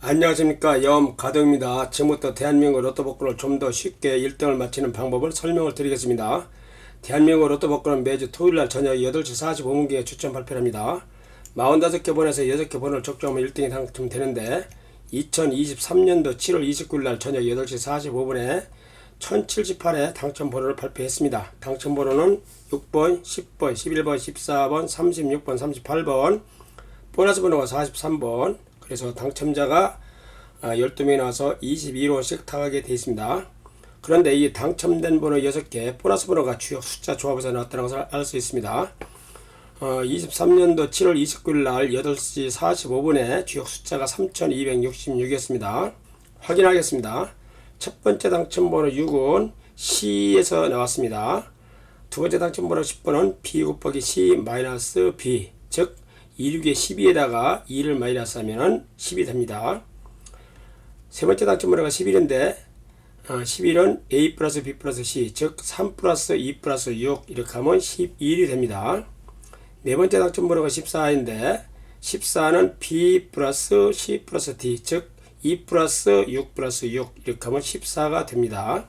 안녕하십니까, 염가덕입니다. 지금부터 대한민국 로또 복권을 좀 더 쉽게 1등을 맞히는 방법을 설명을 드리겠습니다. 대한민국 로또 복권은 매주 토요일날 저녁 8시 45분경에 추첨 발표를 합니다. 45개 번에서 6개 번호를 적중하면 1등이 당첨되는데 2023년도 7월 29일날 저녁 8시 45분에 1078회 당첨 번호를 발표했습니다. 당첨 번호는 6번, 10번, 11번, 14번, 36번, 38번, 보너스 번호가 43번. 그래서 당첨자가 12명이 나와서 22호씩 타가게 되어 있습니다. 그런데 이 당첨된 번호 6개, 보너스 번호가 주요 숫자 조합에서 나왔다는 것을 알 수 있습니다. 23년도 7월 29일 날 8시 45분에 주요 숫자가 3266이었습니다. 확인하겠습니다. 첫 번째 당첨 번호 6은 C에서 나왔습니다. 두 번째 당첨 번호 10번은 B 곱하기 C 마이너스 B, 즉 26에 12에다가 2를 마이너스 하면 10이 됩니다. 세 번째 당첨 번호가 11인데 11은 A 플러스 B 플러스 C, 즉 3 플러스 2 플러스 6 이렇게 하면 11이 됩니다. 네 번째 당첨 번호가 14인데 14는 B 플러스 C 플러스 D, 즉 2 플러스 6 플러스 6 이렇게 하면 14가 됩니다.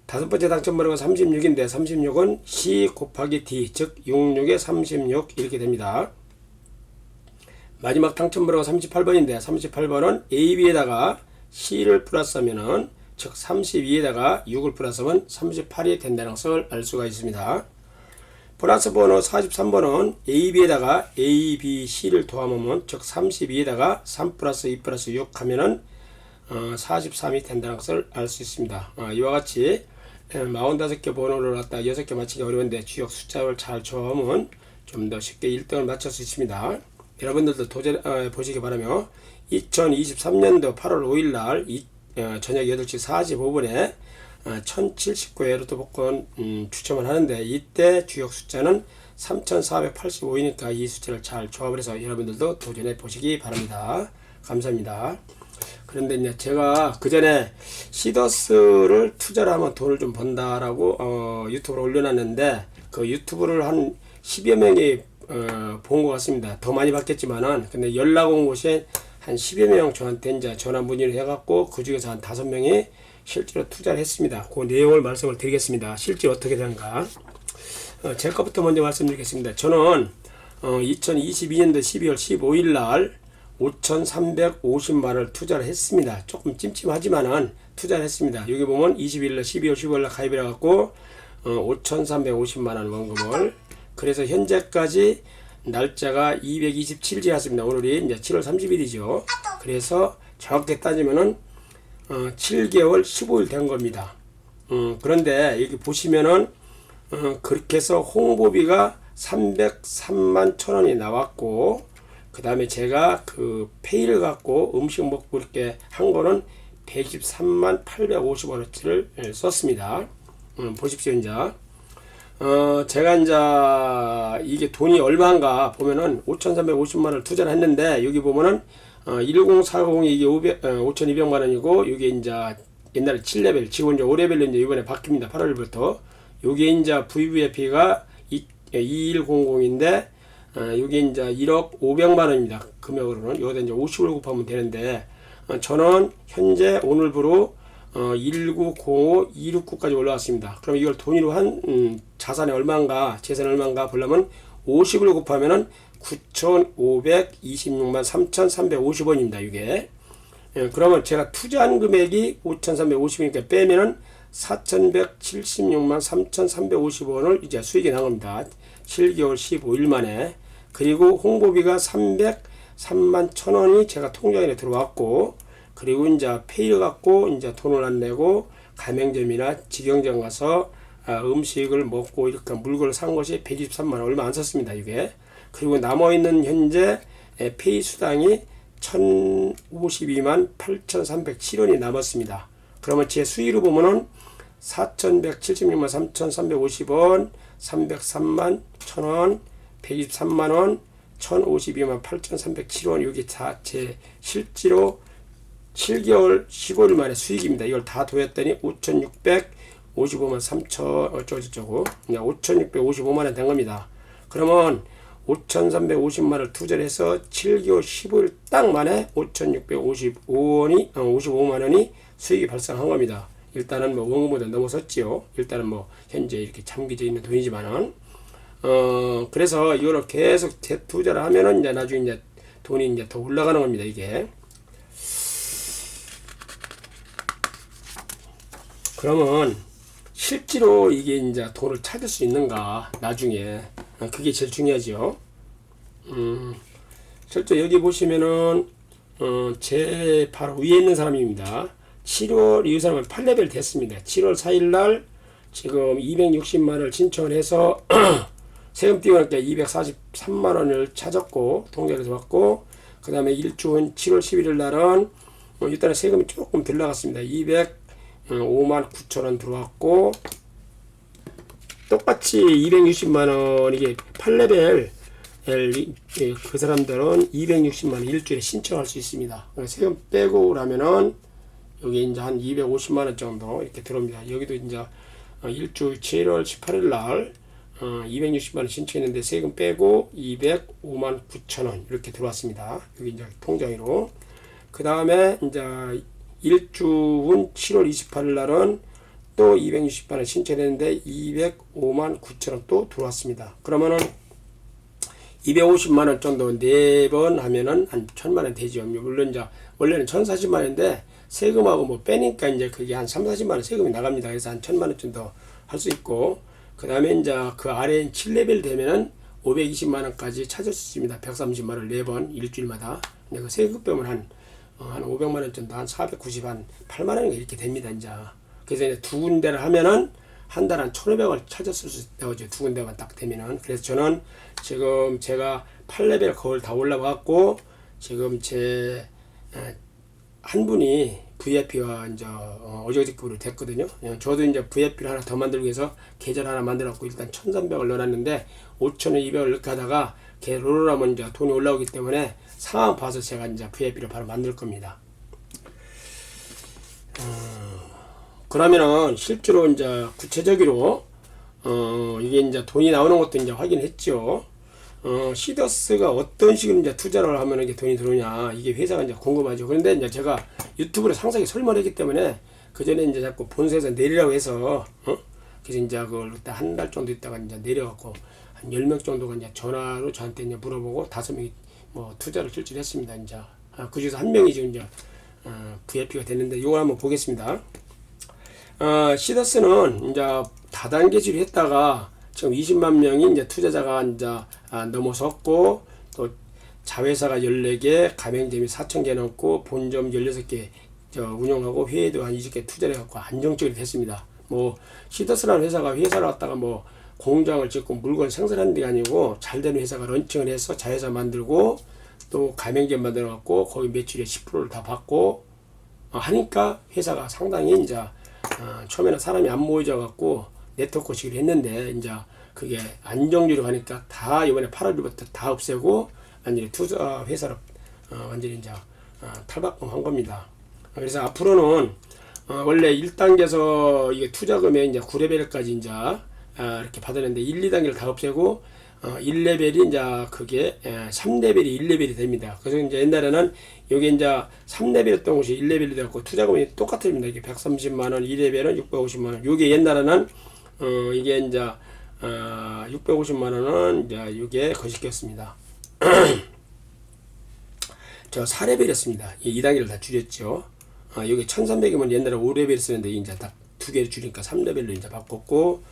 다섯 번째 당첨 번호가 36인데 36은 C 곱하기 D, 즉 66에 36 이렇게 됩니다. 마지막 당첨 번호가 38번인데 38번은 AB에다가 C를 플러스하면은 즉 32에다가 6을 플러스하면 38이 된다는 것을 알 수가 있습니다. 보너스 번호 43번은 AB에다가 A, B, C를 더하면 즉 32에다가 3 플러스 2 플러스 6 하면은 43이 된다는 것을 알 수 있습니다. 이와 같이 45개 번호를 갖다 6개 맞히기 어려운데 주요 숫자를 잘 조합하면 좀 더 쉽게 1등을 맞출 수 있습니다. 여러분들도 도전해 보시기 바라며 2023년도 8월 5일 날 저녁 8시 45분에 1079회 로또 복권 추첨을 하는데 이때 주요 숫자는 3485이니까 이 숫자를 잘 조합을 해서 여러분들도 도전해 보시기 바랍니다. 감사합니다. 그런데 이제 제가 그 전에 시더스를 투자를 하면 돈을 좀 번다라고 유튜브로 올려놨는데 그 유튜브를 한 10여 명이 본 것 같습니다. 더 많이 받겠지만은 근데 연락 온 곳에 한 10여 명 저한테 이제 전화 문의를 해갖고 그 중에서 한 5명이 실제로 투자를 했습니다. 그 내용을 말씀을 드리겠습니다. 실제 어떻게 되는가. 제 것부터 먼저 말씀드리겠습니다. 저는 2022년도 12월 15일 날 5,350만원을 투자를 했습니다. 조금 찜찜하지만은 투자를 했습니다. 여기 보면 20일날 12월 15일날 가입을 해갖고 5,350만원 원금을, 그래서 현재까지 날짜가 227일이었습니다. 오늘이 이제 7월 30일이죠. 그래서 정확히 따지면은 7개월 15일 된 겁니다. 그런데 여기 보시면은 그렇게 해서 홍보비가 303만 1,000원이 나왔고, 그 다음에 제가 그 페이를 갖고 음식 먹고 이렇게 한 거는 123만 850원어치를 썼습니다. 보십시오. 이제 제가 이제 이게 돈이 얼마인가 보면은 5,350만원을 투자를 했는데 여기 보면은 1040이 이게 5,200만원이고 이게 이제 옛날에 7레벨, 지금 이제 5레벨로 이제 이번에 바뀝니다. 8월부터. 요게 이제 VVIP가 2100인데 여기 이제 1억 500만원입니다. 금액으로는. 여기다 이제 50을 곱하면 되는데, 저는 현재 오늘부로 1905, 269까지 올라왔습니다. 그럼 이걸 돈으로 한, 자산이 얼마인가, 재산이 얼마인가 보려면 50을 곱하면은 9,526만 3,350원입니다. 이게. 그러면 제가 투자한 금액이 5,350이니까 빼면은 4,176만 3,350원을 이제 수익이 난 겁니다. 7개월 15일 만에. 그리고 홍보비가 303만 1,000원이 제가 통장에 들어왔고, 그리고 이제 페이를 갖고 이제 돈을 안 내고 가맹점이나 직영점 가서 음식을 먹고 이렇게 물건을 산 것이 123만 원, 얼마 안 썼습니다. 이게. 그리고 남아있는 현재 페이 수당이 1,052만 8,307원이 남았습니다. 그러면 제 수익으로 보면은 4,176만 3,350원, 303만 1,000원, 123만원, 1,052만 8,307원, 여기 다 제 실제로 7개월 15일 만에 수익입니다. 이걸 다 더했더니 5,655만 3천 어쩌고저쩌고 5,655만원 된 겁니다. 그러면 5,350만원을 투자를 해서 7개월 15일 딱 만에 5,655원이 수익이 발생한 겁니다. 일단은 뭐 원금보다 넘어섰지요. 일단은 뭐 현재 이렇게 잠기져 있는 돈이지만은 그래서 이거를 계속 재투자를 하면은 이제 나중에 이제 돈이 이제 더 올라가는 겁니다. 이게. 그러면 실제로 이게 이제 돈을 찾을 수 있는가 나중에 그게 제일 중요하죠. 실제 여기 보시면은 제 바로 위에 있는 사람입니다. 7월 이 사람은 8레벨 됐습니다. 7월 4일날 지금 260만원을 신청을 해서 세금 띄우니까 243만원을 찾았고 통계를 받고, 그 다음에 일주일 7월 11일 날은 일단은 세금이 조금 덜 나갔습니다. 205만 9천원 들어왔고, 똑같이 260만원 이게 8레벨 그 사람들은 260만원 일주일에 신청할 수 있습니다. 세금 빼고 그러면은 여기 이제 한 250만원 정도 이렇게 들어옵니다. 여기도 이제 일주일 7월 18일 날 260만원 신청했는데 세금 빼고 205만 9천원 이렇게 들어왔습니다. 여기 이제 통장으로. 그 다음에 이제 일주분 7월 28일 날은 또 260만원 신청했는데 205만 9천원 또 들어왔습니다. 그러면은 250만원 정도 4번 하면은 한 1000만원 되죠. 물론 이제 원래는 1040만원인데 세금하고 뭐 빼니까 이제 그게 한 3, 40만원 세금이 나갑니다. 그래서 한 1000만원 정도 할 수 있고, 그 다음에 이제 그 아래인 7레벨 되면은 520만원까지 찾을 수 있습니다. 130만원 4번 일주일마다. 근데 그 세금 빼면 한 500만원 정도, 한 490, 8만원인가 이렇게 됩니다. 이제. 그래서 이제 두 군데를 하면은 한 달 한 1,500원 찾았을 수 있다고 두 군데만 딱 되면은. 그래서 저는 지금 제가 8레벨 거울 다 올라가고 지금 제 한 분이 VIP가 이제 어저께급으로 됐거든요. 저도 이제 VIP를 하나 더 만들기 위해서 계좌를 하나 만들었고 일단 1,300을 넣어놨는데 5,200을 넣게 하다가 걔 롤러라면 이제 돈이 올라오기 때문에 상황 봐서 제가 이제 VIP를 바로 만들 겁니다. 그러면은 실제로 이제 구체적으로 이게 이제 돈이 나오는 것도 이제 확인했죠. 시더스가 어떤 식으로 이제 투자를 하면 이게 돈이 들어오냐, 이게 회사가 이제 궁금하죠. 그런데 이제 제가 유튜브로 상세히 설명을 했기 때문에 그 전에 이제 자꾸 본사에서 내리라고 해서 그래서 이제 그걸 한 달 정도 있다가 이제 내려갖고 한 10명 정도가 이제 전화로 저한테 이제 물어보고 5명이 뭐 투자를 실시를 했습니다. 이제 그 중에서 한 명이 지금 이제 VIP가 됐는데 이걸 한번 보겠습니다. 시더스는 이제 다단계지로 했다가 지금 20만 명이 이제 투자자가 이제 넘어섰고, 또 자회사가 14개, 가맹점이 4,000개 넘고, 본점 16개 운영하고, 회의도 한 20개 투자를 해갖고 안정적으로 됐습니다. 뭐 시더스라는 회사가 회사를 갖다가 뭐 공장을 짓고 물건 생산하는 게 아니고 잘 되는 회사가 런칭을 해서 자회사 만들고 또 가맹점 만들어갖고 거기 매출의 10%를 다 받고 하니까 회사가 상당히 이제 처음에는 사람이 안 모여져 갖고 네트워크식으로 했는데 이제 그게 안정적으로 가니까 다 이번에 8월부터 다 없애고 완전히 투자 회사로 완전히 이제 탈바꿈한 겁니다. 그래서 앞으로는 원래 1단계에서 이게 투자금액 이제 9레벨까지 이제 이렇게 받았는데 1, 2단계를 다 없애고 1레벨이 이제 그게 3레벨이 1레벨이 됩니다. 그래서 이제 옛날에는 여기 이제 3레벨이었던 곳이 1레벨이 되었고 투자금이 똑같습니다. 이게 130만원, 2레벨은 650만원. 요게 옛날에는 이게 이제 650만원은 이제 이게 거시기였습니다. 저 4레벨이었습니다. 이 2단계를 다 줄였죠. 여기 1300이면 옛날에 5레벨 쓰는데 이제 딱 2개를 줄이니까 3레벨로 이제 바꿨고,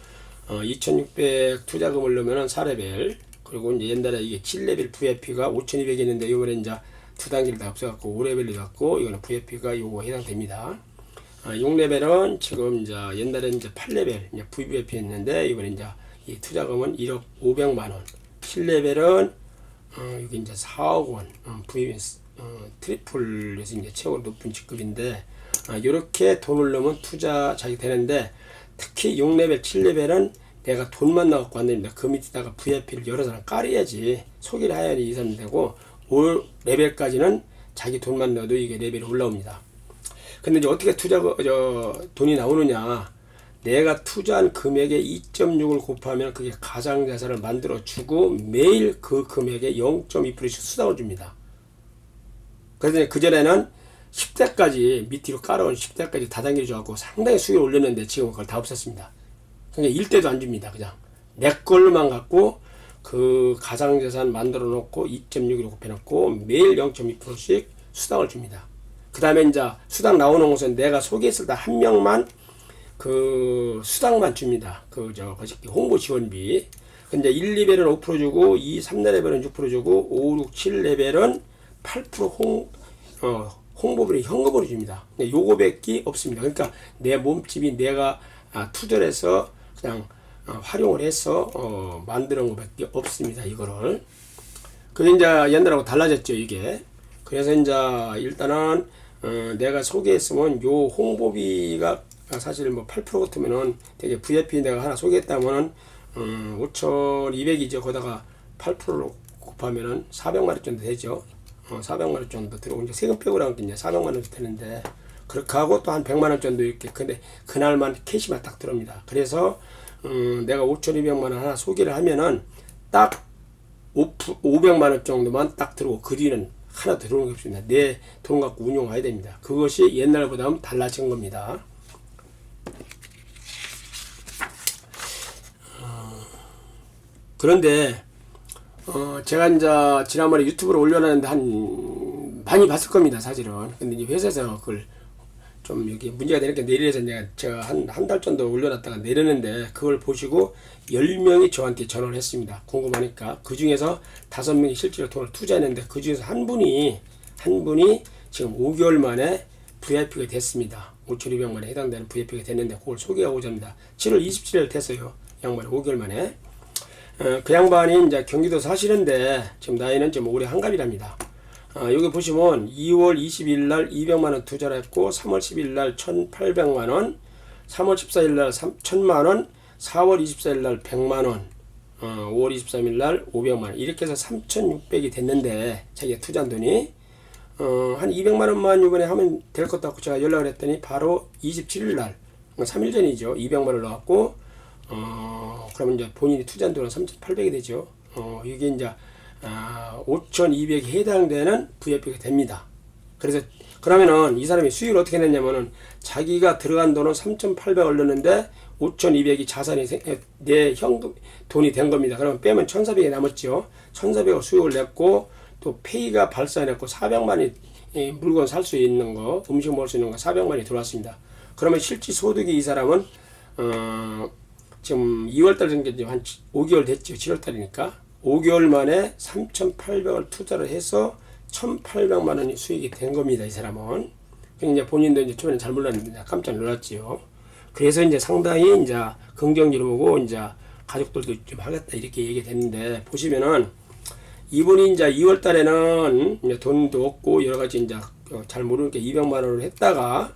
2600 투자금을 넣으면은 4레벨, 그리고 이제 옛날에 이게 7레벨 VIP가 5200이었는데 이번에 이제 2단계를 다 없애갖고 5레벨로 갖고 이거는 VIP가 요거 해당됩니다. 6레벨은 지금 이제 옛날에 이제 8레벨 이제 VVIP였는데 이번에 이제 이 투자금은 1억 500만원, 7레벨은 여기 이제 4억 원, 트리플에서 이제 최고 높은 직급인데 이렇게 돈을 넣으면 투자 자기 되는데, 특히 6레벨, 7레벨은 내가 돈만 나갖고 안 됩니다. 그 밑에다가 VIP를 여러 사람 깔아야지 소개를 해야지 이 사람 되고, 5레벨까지는 자기 돈만 넣어도 이게 레벨이 올라옵니다. 근데 이제 어떻게 돈이 나오느냐, 내가 투자한 금액의 2.6을 곱하면 그게 가상자산을 만들어주고 매일 그 금액의 0.2%씩 수당을 줍니다. 그래서 그전에는 10대까지 밑으로 깔아온 10대까지 다단계를 줘갖고 상당히 수익을 올렸는데 지금은 그걸 다 없앴습니다. 그러니까 1대도 안 줍니다. 그냥 내 걸로만 갖고 그 가상자산 만들어 놓고 2.6으로 곱해놓고 매일 0.2%씩 수당을 줍니다. 그 다음에 이제 수당 나오는 것은 내가 소개했을 때 한 명만 그 수당만 줍니다. 홍보 지원비. 근데 1, 2레벨은 5% 주고 2, 3레벨은 6% 주고 5, 6, 7레벨은 8% 홍보비를 현금으로 줍니다. 요거밖에 없습니다. 그러니까 내 몸집이 내가 투자를 해서 그냥 활용을 해서 만드는 것밖에 없습니다. 이거를. 그게 이제 옛날하고 달라졌죠, 이게. 그래서 이제 일단은 내가 소개했으면 요 홍보비가 사실 뭐 8% 같으면은 되게 VIP 내가 하나 소개했다면은 5,200이죠. 거다가 8%로 곱하면은 400만 원 정도 되죠. 400만 원 정도 들어오고 이제 세금 빼고 나면 이제 400만 원 되는데 그렇게 하고 또 한 100만 원 정도 이렇게 근데 그날만 캐시만 딱 들어옵니다. 그래서 내가 5,200만 원 하나 소개를 하면은 딱 500만 원 정도만 딱 들어오고 그 뒤는 하나 들어오는 게 없습니다. 내 돈 갖고 운용해야 됩니다. 그것이 옛날보다는 달라진 겁니다. 그런데 제가 이제 지난번에 유튜브로 올려놨는데 많이 봤을 겁니다. 사실은. 근데 이제 회사에서 그걸 좀 여기 문제가 되니까 내려서 제가 한 달 정도 올려놨다가 내렸는데 그걸 보시고 10명이 저한테 전화를 했습니다. 궁금하니까. 그 중에서 5명이 실제로 돈을 투자했는데 그 중에서 한 분이 지금 5개월 만에 VIP가 됐습니다. 5,200만에 해당되는 VIP가 됐는데 그걸 소개하고자 합니다. 7월 27일 됐어요. 양반이 5개월 만에. 그 양반이 이제 경기도 사시는데 지금 나이는 좀 올해 한갑이랍니다. 여기 보시면 2월 20일 날 200만원 투자를 했고 3월 10일 날 1,800만원 3월 14일 날 1,000만원 4월 24일 날 100만원 5월 23일 날 500만원 이렇게 해서 3,600이 됐는데 자기가 투자한 돈이 한 200만원만 이번에 하면 될 것 같고 제가 연락을 했더니 바로 27일 날 3일 전이죠. 200만원을 넣었고 그러면 이제 본인이 투자한 돈은 3,800이 되죠. 이게 이제 5,200에 해당되는 VIP가 됩니다. 그래서 그러면은 이 사람이 수익을 어떻게 냈냐면은 자기가 들어간 돈은 3,800을 넣었는데 5,200이 자산이 내 현금 돈이 된 겁니다. 그러면 빼면 1,400이 남았죠. 1,400을 수익을 냈고 또 페이가 발산했고 400만이 물건 살 수 있는 거 음식 먹을 수 있는 거 400만이 들어왔습니다. 그러면 실질 소득이 이 사람은 지금 2월달 정도 한 5개월 됐죠. 7월달이니까 5개월 만에 3,800을 투자를 해서 1,800만 원이 수익이 된 겁니다. 이 사람은. 이제 본인도 이제 처음에는 잘 몰랐는데 깜짝 놀랐지요. 그래서 이제 상당히 이제 긍정적으로 보고 이제 가족들도 좀 하겠다 이렇게 얘기됐는데 보시면은 이분이 이제 2월 달에는 이제 돈도 없고 여러 가지 이제 잘 모르니까 200만 원을 했다가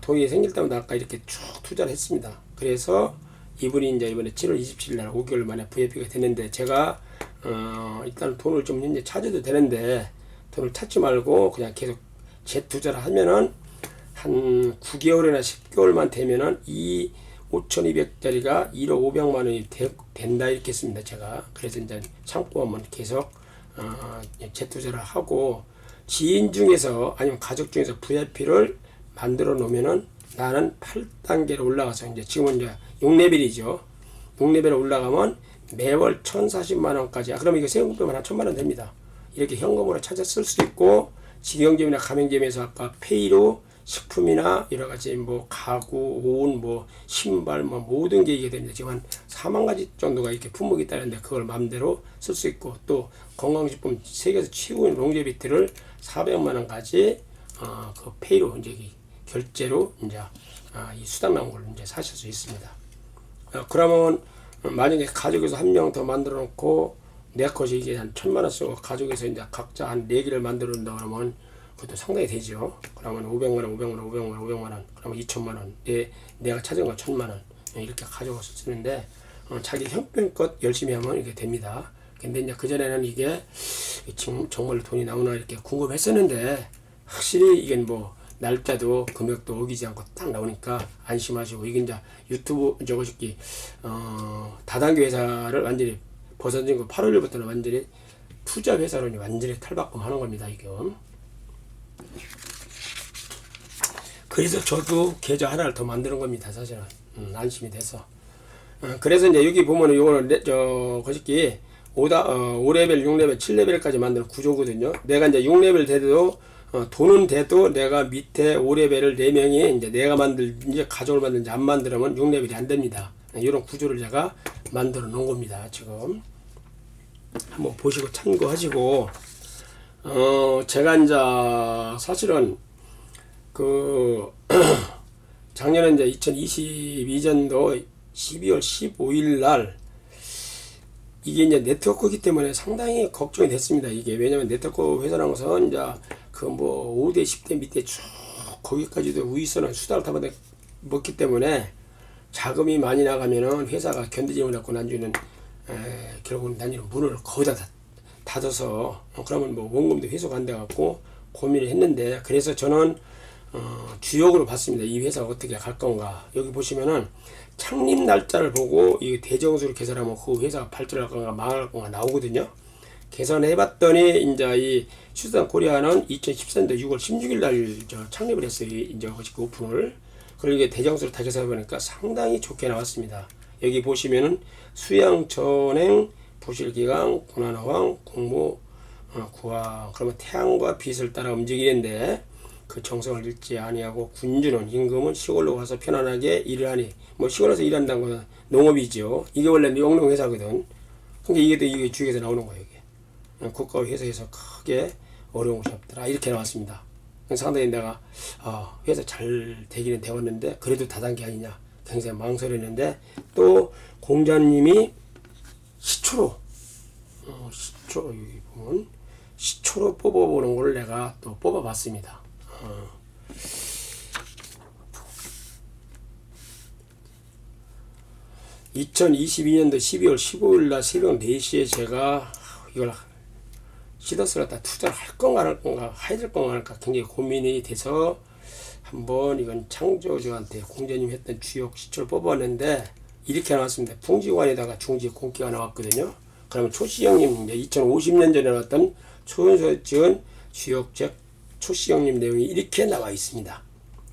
돈이 생길 때마다 아까 이렇게 쭉 투자를 했습니다. 그래서 이분이 이제 이번에 7월 27일 날 5개월 만에 VIP가 됐는데 제가 일단 돈을 좀 이제 찾아도 되는데 돈을 찾지 말고 그냥 계속 재투자를 하면은 한 9개월이나 10개월만 되면은 이 5,200짜리가 1억 500만 원이 된다 이렇게 했습니다. 제가. 그래서 이제 참고 한번 계속 재투자를 하고 지인 중에서 아니면 가족 중에서 VIP를 만들어 놓으면은 나는 8단계로 올라가서 이제 지금은 이제 6레벨이죠. 6레벨에 올라가면 매월 1,040만 원까지. 그러면 이거 세금 빼면 한 1,000만 원 됩니다. 이렇게 현금으로 찾아 쓸 수 있고 직영점이나 가맹점에서 아까 페이로 식품이나 여러 가지 뭐 가구, 옷, 뭐 신발, 뭐 모든 게 이게 됩니다. 지금 한 4만 가지 정도가 이렇게 품목이 있다는데 그걸 마음대로 쓸 수 있고 또 건강식품 세계에서 최고인 롱제비티를 400만 원까지 그 페이로 이제 결제로 이제 이 수당 나온 걸 이제 사실 수 있습니다. 그러면 만약에 가족에서 한 명 더 만들어 놓고 내 것이 이게 한 1,000만 원 쓰고 가족에서 이제 각자 한 4개를 만들어 놓는다 그러면 그것도 상당히 되죠. 그러면 500만 원, 500만 원, 500만 원, 500만 원, 그러면 2,000만 원, 내가 찾은 건 1,000만 원 이렇게 가져가서 쓰는데 자기 형편껏 열심히 하면 이게 됩니다. 근데 이제 그전에는 이게 지금 정말로 돈이 나오나 이렇게 궁금했었는데 확실히 이게 뭐 날짜도 금액도 어기지 않고 딱 나오니까 안심하시고, 이게 이제 유튜브 저거시기 다단계 회사를 완전히 벗어진 거 8월 1일부터는 완전히 투자 회사로 완전히 탈바꿈하는 겁니다. 이거. 그래서 저도 계좌 하나를 더 만드는 겁니다. 사실은 안심이 돼서. 그래서 이제 여기 보면은 요거는 거시기 5레벨, 6레벨, 7레벨까지 만드는 구조거든요. 내가 이제 6레벨 돼도 돈은 돼도 내가 밑에 5레벨을 4명이 이제 내가 이제 가족을 만든지 안 만들면 6레벨이 안 됩니다. 이런 구조를 제가 만들어 놓은 겁니다. 지금 한번 보시고 참고하시고, 제가 이제 사실은 작년에 이제 2022년도 12월 15일 날 이게 이제 네트워크이기 때문에 상당히 걱정이 됐습니다. 이게 왜냐면 네트워크 회사라는 것은 이제 5대 10대 밑에 쭉 거기까지도 우위선을 수당을 다 먹기 때문에 자금이 많이 나가면은 회사가 견디지 못하고 나중에는 결국은 나중에는 문을 거의 다 닫아서 그러면 뭐 원금도 회수가 안 돼 갖고 고민을 했는데, 그래서 저는 주역으로 봤습니다. 이 회사가 어떻게 갈 건가. 여기 보시면은 창립 날짜를 보고 이 대정수를 계산하면 그 회사가 발전할 건가 망할 건가 나오거든요. 계산해 봤더니 이제 이 슈스단 코리아는 2014년도 6월 16일 날 창립을 했어요. 이제 그 오픈을. 그리고 이게 대정수를 다 계산해 보니까 상당히 좋게 나왔습니다. 여기 보시면은 수양, 전행, 부실기강, 군환어왕, 공무, 구황. 그러면 태양과 빛을 따라 움직이는데 그 정성을 잃지 아니하고, 군주는 임금은 시골로 가서 편안하게 일을 하니, 뭐 시골에서 일한다는 건 농업이죠. 이게 원래 영농 회사거든. 근데 이게 주역에서 나오는 거예요. 이게 국가 회사에서 크게 어려운 것이 없더라 이렇게 나왔습니다. 상당히 내가 회사 잘 되기는 되었는데 그래도 다단계 아니냐 굉장히 망설였는데, 또 공자님이 시초로 여기 보면 시초로 뽑아보는 걸 내가 또 뽑아봤습니다. 2022년도 12월 15일 날 새벽 4시에 제가 이걸 시더스를 갖다 투자를 할 건가 안 할 건가, 해야 될 건가 안 할까 굉장히 고민이 돼서 한번 이건 창조주한테 공자님 했던 주역 시초를 뽑았는데 이렇게 나왔습니다. 풍지관에다가 중지 공기가 나왔거든요. 그러면 초시형님 2050년 전에 나왔던 초연소 지은 주역책 초시형님 내용이 이렇게 나와 있습니다.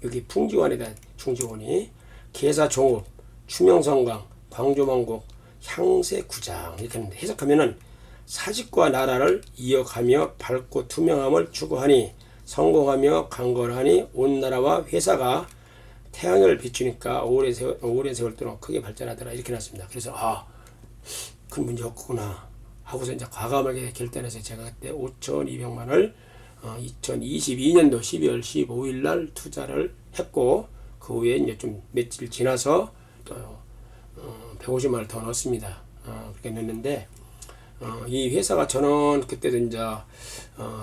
여기 풍지관에다 중지원이 계사종업, 추명성강, 광조망곡, 향세구장 이렇게 해석하면은 사직과 나라를 이어가며 밝고 투명함을 추구하니 성공하며 강건하니 온 나라와 회사가 태양을 비추니까 오랜 세월 동안 크게 발전하더라 이렇게 났습니다. 그래서 큰 문제 없구나 하고서 이제 과감하게 결단해서 제가 그때 5,200만 원을 2022년도 12월 15일 날 투자를 했고, 그 후에 이제 좀 며칠 지나서 또 150만 원을 더 넣었습니다. 그렇게 넣었는데 이 회사가 저는 그때도 이제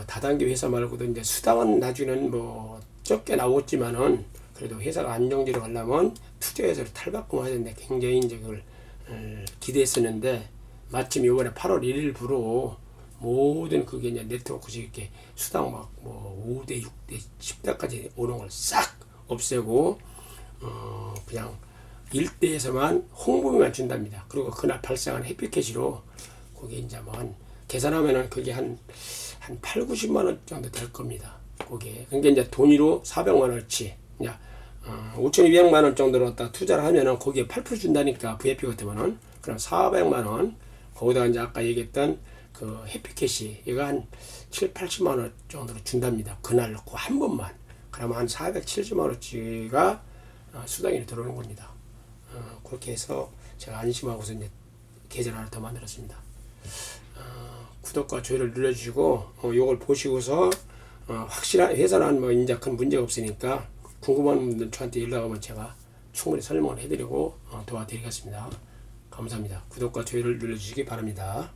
다단계 회사 말고도 이제 수당은 나중에는 뭐 적게 나왔지만은 그래도 회사가 안정적으로 가려면 투자회사를 탈바꿈해야 되는데 굉장히 이제 그걸 기대했었는데, 마침 이번에 8월 1일부로 모든 그게 이제 네트워크식 이렇게 수당 막 뭐 5대, 6대, 10대까지 오는 걸 싹 없애고 그냥 1대에서만 홍보비만 준답니다. 그리고 그날 발생한 해피캐시로 그게 이제 뭐 계산하면은 그게 한 8, 90만 원 정도 될 겁니다. 그게. 그러니까 이제 돈으로 400만 원어치, 이제 5,200만 원 정도로 갖다 투자를 하면은 거기에 8% 준다니까 VIP 같으면은 그럼 400만 원, 거기다가 이제 아까 얘기했던 그 해피캐시 이거 한 7, 80만 원 정도로 준답니다. 그날 넣고 한 번만. 그러면 한 470만 원어치가 수당이 들어오는 겁니다. 그렇게 해서 제가 안심하고서 이제 계좌를 하나 더 만들었습니다. 구독과 좋아요를 눌러주시고 요걸 보시고서 확실한 회사는 뭐 이제 큰 문제가 없으니까 궁금한 분들 저한테 연락하면 제가 충분히 설명을 해드리고 도와드리겠습니다. 감사합니다. 구독과 좋아요를 눌러주시기 바랍니다.